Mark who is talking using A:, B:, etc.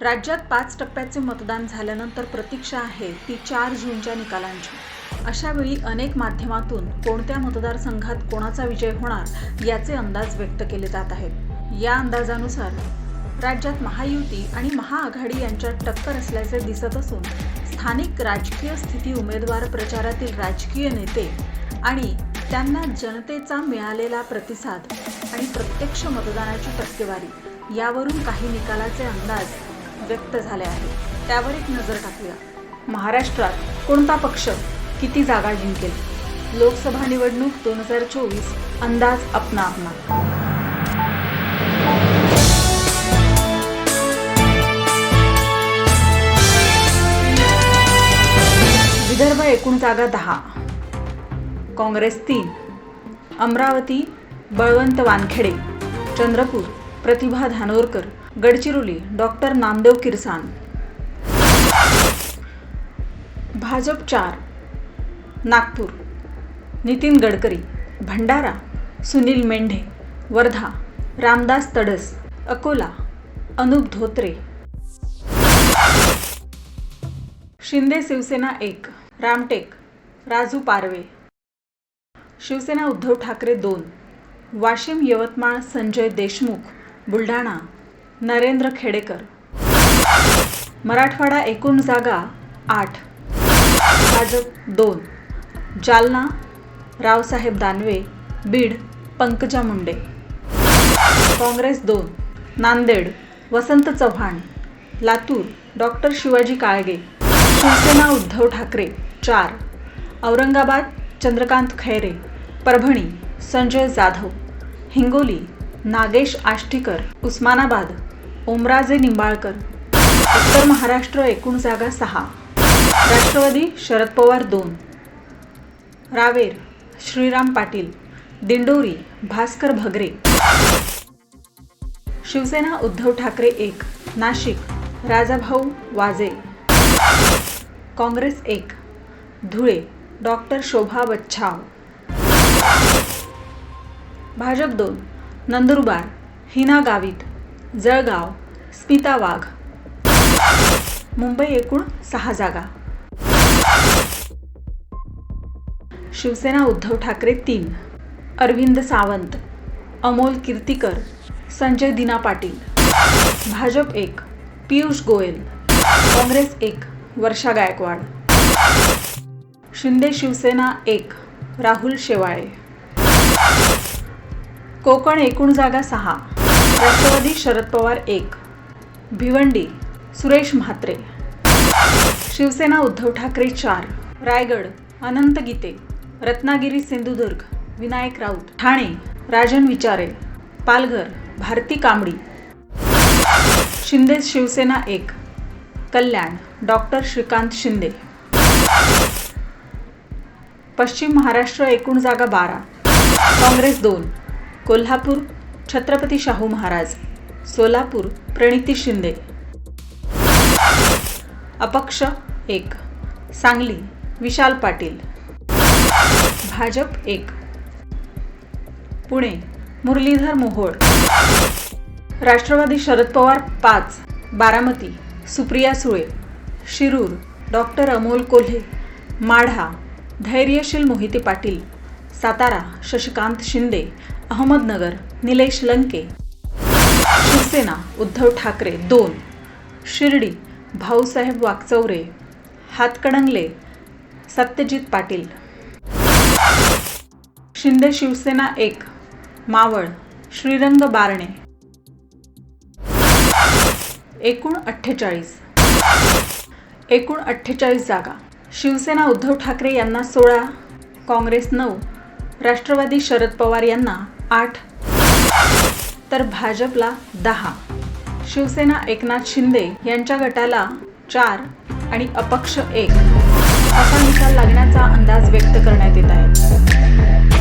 A: राज्यात 5 टप्प्याचे मतदान झाल्यानंतर प्रतीक्षा आहे ती 4 जूनच्या निकालांची। अशावेळी अनेक माध्यमातून कोणत्या मतदारसंघात कोणाचा विजय होणार याचे अंदाज व्यक्त केले जात आहेत। या अंदाजानुसार राज्यात महायुती आणि महाआघाडी यांच्यात टक्कर असल्याचे दिसत असून स्थानिक राजकीय स्थिती, उमेदवार प्रचारातील राजकीय नेते आणि त्यांना जनतेचा मिळालेला प्रतिसाद आणि प्रत्यक्ष मतदानाची टक्केवारी यावरून काही निकालाचे अंदाज व्यक्त झाले आहेत। त्यावर एक नजर टाकूया। महाराष्ट्रात कोणता पक्ष किती जागा जिंकेल? लोकसभा निवडणूक 2024 अंदाज अपना अपना। विदर्भ एकूण जागा 10, काँग्रेस 3, अमरावती बळवंत वानखेडे, चंद्रपूर प्रतिभा धानोरकर, गडचिरोली डॉक्टर नामदेव किरसान, भाजप 4, नागपूर नितीन गडकरी, भंडारा सुनील मेंढे, वर्धा रामदास तडस, अकोला अनुप धोत्रे, शिंदे शिवसेना 1, रामटेक राजू पारवे, शिवसेना उद्धव ठाकरे 2, वाशिम यवतमाळ संजय देशमुख, बुलढाणा नरेंद्र खेडेकर, मराठवाडा एकूण जागा 8, भाजप 2, जालना रावसाहेब दानवे, बीड पंकजा मुंडे, काँग्रेस 2, नांदेड वसंत चव्हाण, लातूर डॉक्टर शिवाजी काळगे, शिवसेना उद्धव ठाकरे 4, औरंगाबाद चंद्रकांत खैरे, परभणी संजय जाधव, हिंगोली नागेश आष्टीकर, उस्मानाबाद ओमराजे निंबाळकर, उत्तर महाराष्ट्र एकूण जागा 6, राष्ट्रवादी शरद पवार 2, रावेर श्रीराम पाटील, दिंडोरी भास्कर भगरे, शिवसेना उद्धव ठाकरे 1, नाशिक राजाभाऊ वाजे, काँग्रेस 1, धुळे डॉक्टर शोभा बच्छाव, भाजप 2, नंदुरबार हिना गावित, जळगाव स्मिता वाघ, मुंबई एकूण 6 जागा, शिवसेना उद्धव ठाकरे 3, अरविंद सावंत, अमोल कीर्तीकर, संजय दिना पाटील, भाजप 1, पियुष गोयल, काँग्रेस 1, वर्षा गायकवाड, शिंदे शिवसेना 1, राहुल शेवाळे, कोकण एकूण जागा 6, राष्ट्रवादी शरद पवार 1, भिवंडी सुरेश म्हात्रे, शिवसेना उद्धव ठाकरे 4, रायगड अनंत गीते, रत्नागिरी सिंधुदुर्ग विनायक राऊत, ठाणे राजन विचारे, पालघर भारती कांबडी, शिंदे शिवसेना 1, कल्याण डॉक्टर श्रीकांत शिंदे, पश्चिम महाराष्ट्र एकूण जागा 12, काँग्रेस 2, कोल्हापूर छत्रपती शाहू महाराज, सोलापूर प्रणिती शिंदे, अपक्ष 1, सांगली विशाल पाटील, भाजप 1, पुणे मुरलीधर मोहोळ, राष्ट्रवादी शरद पवार 5, बारामती सुप्रिया सुळे, शिरूर डॉक्टर अमोल कोल्हे, माढा धैर्यशील मोहिते पाटील, सातारा शशिकांत शिंदे, अहमदनगर निलेश लंके, शिवसेना उद्धव ठाकरे 2, शिर्डी भाऊसाहेब वाकचौरे, हातकणंगले सत्यजित पाटील, शिंदे शिवसेना 1, मावळ श्रीरंग बारणे, एकूण 48, एकूण 48 जागा, शिवसेना उद्धव ठाकरे यांना 16, काँग्रेस 9, राष्ट्रवादी शरद पवार यांना 8, तर भाजपला 10, शिवसेना एकनाथ शिंदे यांच्या गटाला 4 आणि अपक्ष 1 असा निकाल लागण्याचा अंदाज व्यक्त करण्यात येत आहे।